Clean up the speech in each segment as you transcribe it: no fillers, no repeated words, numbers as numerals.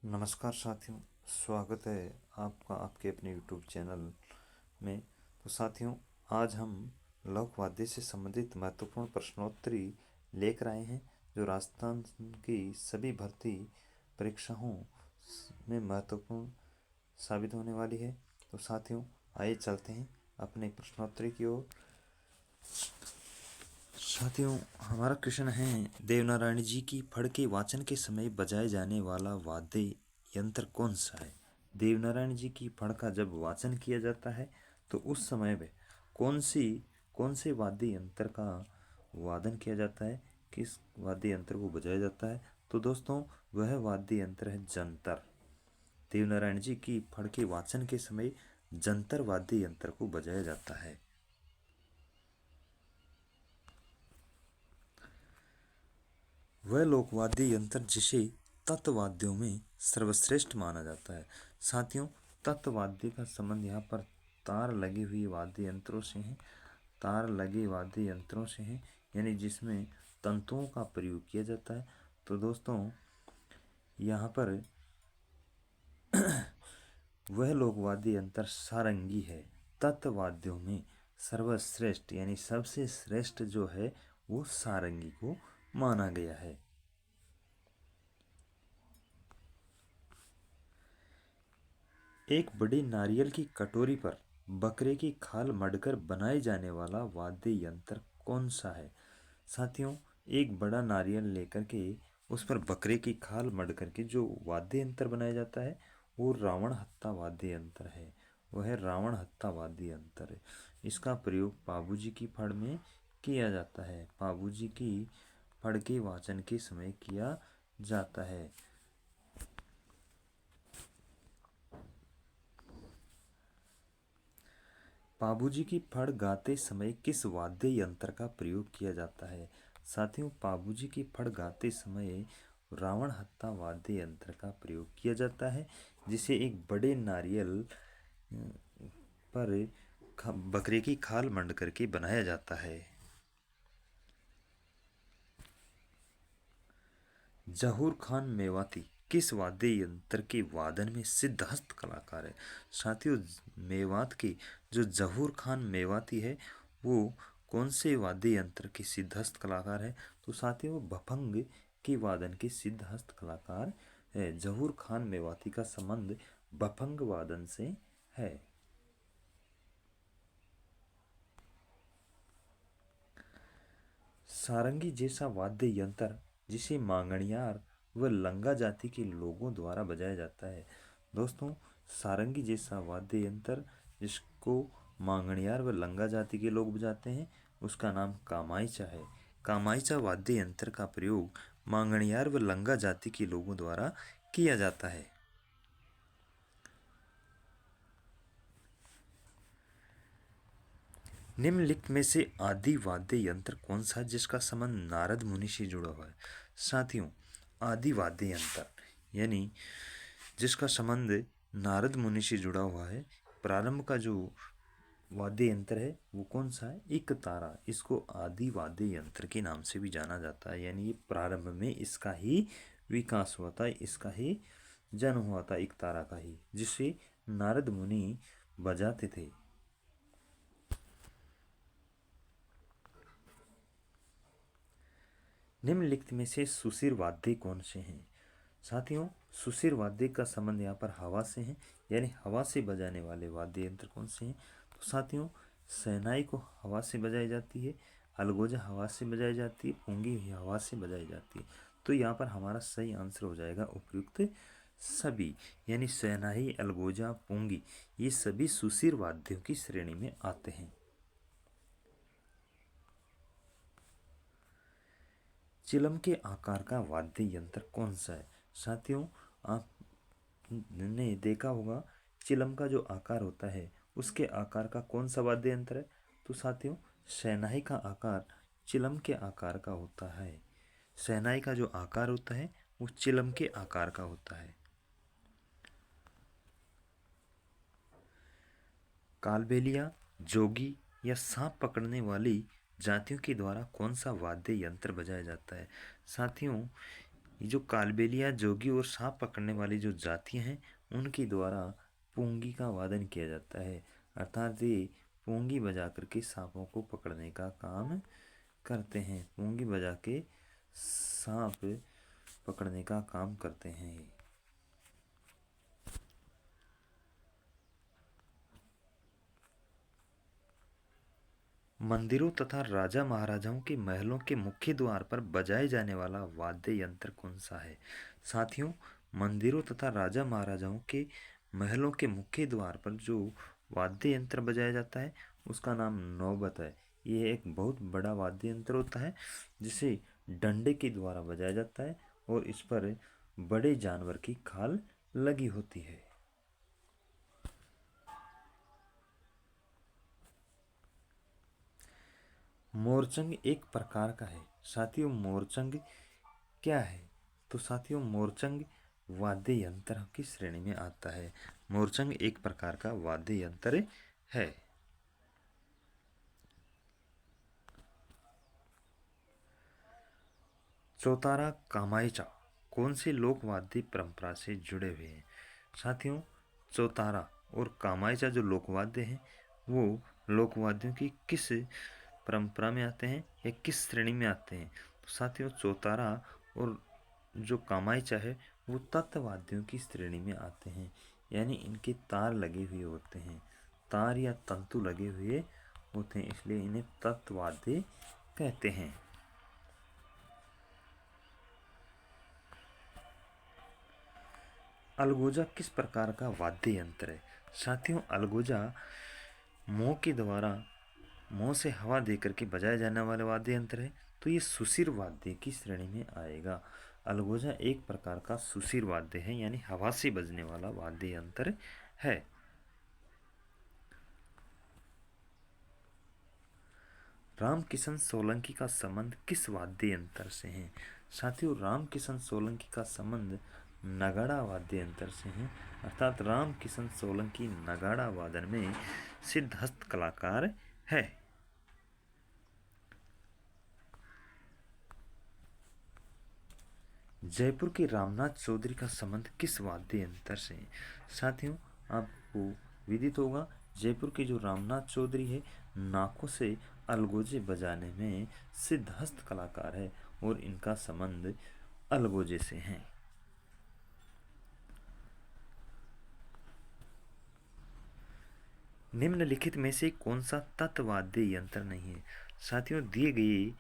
नमस्कार साथियों, स्वागत है आपका आपके अपने यूट्यूब चैनल में। तो साथियों, आज हम लोक वाद्य से संबंधित महत्वपूर्ण प्रश्नोत्तरी लेकर आए हैं जो राजस्थान की सभी भर्ती परीक्षाओं में महत्वपूर्ण साबित होने वाली है। तो साथियों, आइए चलते हैं अपने प्रश्नोत्तरी की ओर। साथियों, हमारा क्वेश्चन है, देवनारायण जी की फड़ के वाचन के समय बजाए जाने वाला वाद्य यंत्र कौन सा है? देवनारायण जी की फड़ का जब वाचन किया जाता है तो उस समय में कौन से वाद्य यंत्र का वादन किया जाता है, किस वाद्य यंत्र को बजाया जाता है? तो दोस्तों, वह वाद्य यंत्र है जंतर। देवनारायण जी की फड़ के वाचन के समय जंतर वाद्य यंत्र को बजाया जाता है। वह लोकवाद्य यंत्र जिसे तत्वाद्यों में सर्वश्रेष्ठ माना जाता है। साथियों, तत्वाद्य का संबंध यहाँ पर तार लगे हुए वाद्य यंत्रों से है। तार लगे वाद्य यंत्रों से है, यानी जिसमें तंतुओं का प्रयोग किया जाता है। तो दोस्तों, यहाँ पर वह लोकवाद्य यंत्र सारंगी है। तत्वाद्यों में सर्वश्रेष्ठ यानी सबसे श्रेष्ठ जो है वो सारंगी को माना गया है। एक बड़ी नारियल की कटोरी पर बकरे की खाल मढ़कर बनाए जाने वाला वाद्य यंत्र कौन सा है? साथियों, एक बड़ा नारियल लेकर के उस पर बकरे की खाल मढ़ करके जो वाद्य यंत्र बनाया जाता है वो रावण हत्ता वाद्य यंत्र है। वह रावण हत्ता वाद्य यंत्र है। इसका प्रयोग पाबूजी की फड़ में किया जाता है। पाबूजी की फड़ के वाचन के समय किया जाता है। पाबूजी की फड़ गाते समय किस वाद्य यंत्र का प्रयोग किया जाता है? साथियों, पाबूजी की फड़ गाते समय रावण हत्ता वाद्य यंत्र का प्रयोग किया जाता है, जिसे एक बड़े नारियल पर बकरे की खाल मंड करके बनाया जाता है। जहूर खान मेवाती किस वाद्य यंत्र के वादन में सिद्धहस्त कलाकार है? साथियों, मेवात के जो जहूर खान मेवाती है वो कौन से वाद्य यंत्र के सिद्धहस्त कलाकार है? तो साथियों, वो भफंग के वादन के सिद्धहस्त कलाकार है। जहूर खान मेवाती का संबंध भफंग वादन से है। सारंगी जैसा वाद्य यंत्र जिसे मांगणियार व लंगा जाति के लोगों द्वारा बजाया जाता है। दोस्तों, सारंगी जैसा वाद्य यंत्र जिसको मांगणियार व लंगा जाति के लोग बजाते हैं उसका नाम कामाइचा है। कामाइचा वाद्य यंत्र का प्रयोग मांगणियार व लंगा जाति के लोगों द्वारा किया जाता है। निम्नलिखित में से आदि वाद्य यंत्र कौन सा है जिसका संबंध नारद मुनि से जुड़ा हुआ है? साथियों, आदि वाद्य यंत्र यानी जिसका संबंध नारद मुनि से जुड़ा हुआ है, प्रारंभ का जो वाद्य यंत्र है वो कौन सा है? एक तारा। इसको आदि वाद्य यंत्र के नाम से भी जाना जाता है, यानी ये प्रारंभ में इसका ही विकास हुआ था, इसका ही जन्म हुआ था, एक तारा का ही, जिसे नारद मुनि बजाते थे। निम्नलिखित में से सुशिर वाद्य कौन से हैं? साथियों, सुशिर वाद्य का संबंध यहाँ पर हवा से है, यानी हवा से बजाने वाले वाद्य यंत्र कौन से हैं? तो साथियों, शहनाई को हवा से बजाई जाती है, अलगोजा हवा से बजाई जाती है, पुंगी भी हवा से बजाई जाती है। तो यहाँ पर हमारा सही आंसर हो जाएगा उपयुक्त सभी, यानी शहनाई, अलगोजा, पुंगी ये सभी सुशिर वाद्यों की श्रेणी में आते हैं। चिलम के आकार का वाद्य यंत्र कौन सा है? साथियों, आपने देखा होगा चिलम का जो आकार होता है उसके आकार का कौन सा वाद्य यंत्र है? तो साथियों, शहनाई का आकार चिलम के आकार का होता है। शहनाई का जो आकार होता है वो चिलम के आकार का होता है। कालबेलिया, जोगी या सांप पकड़ने वाली जातियों के द्वारा कौन सा वाद्य यंत्र बजाया जाता है? साथियों, ये जो कालबेलिया, जोगी और सांप पकड़ने वाली जो जातियां हैं उनके द्वारा पूंगी का वादन किया जाता है, अर्थात ये पूंगी बजा करके सांपों को पकड़ने का काम करते हैं। पूंगी बजा के सांप पकड़ने का काम करते हैं। मंदिरों तथा राजा महाराजाओं के महलों के मुख्य द्वार पर बजाए जाने वाला वाद्य यंत्र कौन सा है? साथियों, मंदिरों तथा राजा महाराजाओं के महलों के मुख्य द्वार पर जो वाद्य यंत्र बजाया जाता है उसका नाम नौबत है। ये एक बहुत बड़ा वाद्य यंत्र होता है जिसे डंडे के द्वारा बजाया जाता है और इस पर बड़े जानवर की खाल लगी होती है। मोरचंग एक प्रकार का है। साथियों, मोरचंग क्या है? तो साथियों, मोरचंग वाद्य यंत्र की श्रेणी में आता है। मोरचंग एक प्रकार का वाद्य यंत्र है। चौतारा कामायचा कौन से लोक वाद्य परंपरा से जुड़े हुए हैं? साथियों, चौतारा और कामायचा जो लोकवाद्य हैं वो लोकवाद्यों की किस परंपरा में आते हैं या किस श्रेणी में आते हैं? तो साथियों, चौतारा और जो कामायचा है वो तत्वाद्यों की श्रेणी में आते हैं, यानी इनके तार लगे हुए होते हैं, तार या तंतु लगे हुए होते हैं, इसलिए इन्हें तत्वाद्य कहते हैं। अलगोजा किस प्रकार का वाद्य यंत्र है? साथियों, अलगोजा मुंह के द्वारा मुंह से हवा दे करके बजाया जाने वाला वाद्य यंत्र है, तो ये सुशिर वाद्य की श्रेणी में आएगा। अलगोजा एक प्रकार का सुशिर वाद्य है, यानी हवा से बजने वाला वाद्य यंत्र है। रामकिशन सोलंकी का संबंध किस वाद्य यंत्र से है? साथियों, रामकिशन सोलंकी का संबंध नगाड़ा वाद्य यंत्र से है, अर्थात रामकिशन सोलंकी नगाड़ा वादन में सिद्धहस्त कलाकार है। जयपुर के रामनाथ चौधरी का संबंध किस वाद्य यंत्र से है? साथियों, आपको विदित होगा जयपुर के जो रामनाथ चौधरी है नाकों से अलगोजे बजाने में सिद्धहस्त कलाकार है और इनका संबंध अलगोजे से है। निम्नलिखित में से कौन सा तत्वाद्य यंत्र नहीं है? साथियों, दिए गए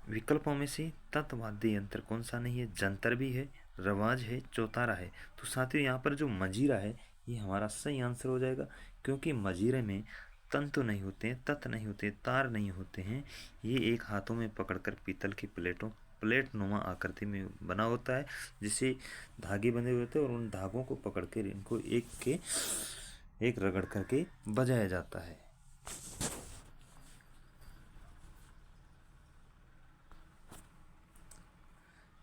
विकल्पों में से तत्वाद्य यंत्र कौन सा नहीं है? जंतर भी है, रवाज है, चौतारा है। तो साथियों, यहाँ पर जो मजीरा है ये हमारा सही आंसर हो जाएगा, क्योंकि मजीरे में तंतु नहीं होते हैं, तत् नहीं होते, तार नहीं होते हैं। ये एक हाथों में पकड़कर पीतल की प्लेट नुमा आकृति में बना होता है, जिसे धागे बंधे हुए होते हैं और उन धागों को पकड़कर इनको एक रगड़ करके बजाया जाता है।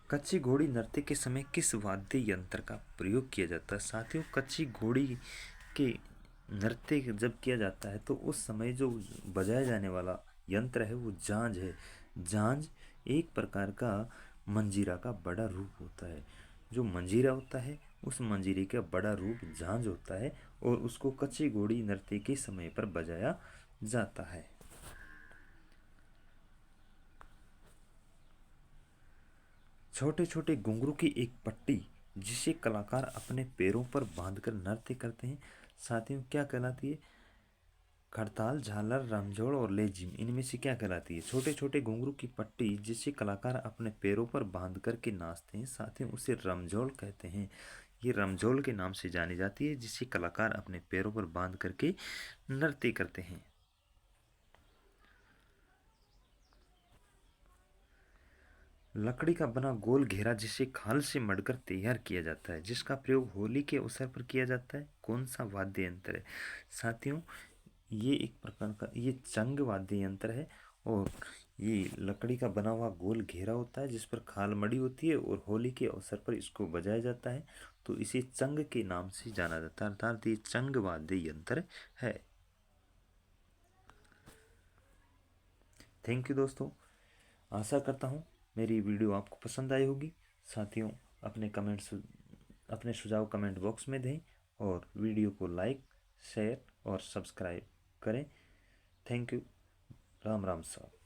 कच्ची घोड़ी नृत्य के समय किस वाद्य यंत्र का प्रयोग किया जाता है? साथियों, कच्ची घोड़ी के नृत्य जब किया जाता है तो उस समय जो बजाया जाने वाला यंत्र है वो झांझ है। झांझ एक प्रकार का मंजीरा का बड़ा रूप होता है। जो मंजीरा होता है उस मंजीरे का बड़ा रूप झांझ होता है और उसको कच्ची घोड़ी नृत्य के समय पर बजाया जाता है। छोटे छोटे घुंघरू की एक पट्टी जिसे कलाकार अपने पैरों पर बांधकर नृत्य करते हैं, साथियों क्या कहलाती है? खड़ताल, झालर, रमझोड़ और लेजिम, इनमें से क्या कहलाती है? छोटे छोटे घुंघरू की पट्टी जिसे कलाकार अपने पैरों पर बांध करके नाचते हैं, साथियों उसे रमझोल कहते हैं। ये रमझोल के नाम से जानी जाती है, जिसे कलाकार अपने पैरों पर बांध करके नृत्य करते हैं। लकड़ी का बना गोल घेरा जिसे खाल से मढ़कर तैयार किया जाता है, जिसका प्रयोग होली के अवसर पर किया जाता है, कौन सा वाद्य यंत्र है? साथियों, ये एक प्रकार का ये चंग वाद्य यंत्र है और ये लकड़ी का बना हुआ गोल घेरा होता है जिस पर खाल मड़ी होती है और होली के अवसर पर इसको बजाया जाता है, तो इसे चंग के नाम से जाना जाता है, अर्थात ये चंग वाद्य यंत्र है। थैंक यू दोस्तों, आशा करता हूँ मेरी वीडियो आपको पसंद आई होगी। साथियों अपने सुझाव कमेंट बॉक्स में दें और वीडियो को लाइक, शेयर और सब्सक्राइब करें। Thank you. राम राम साहब।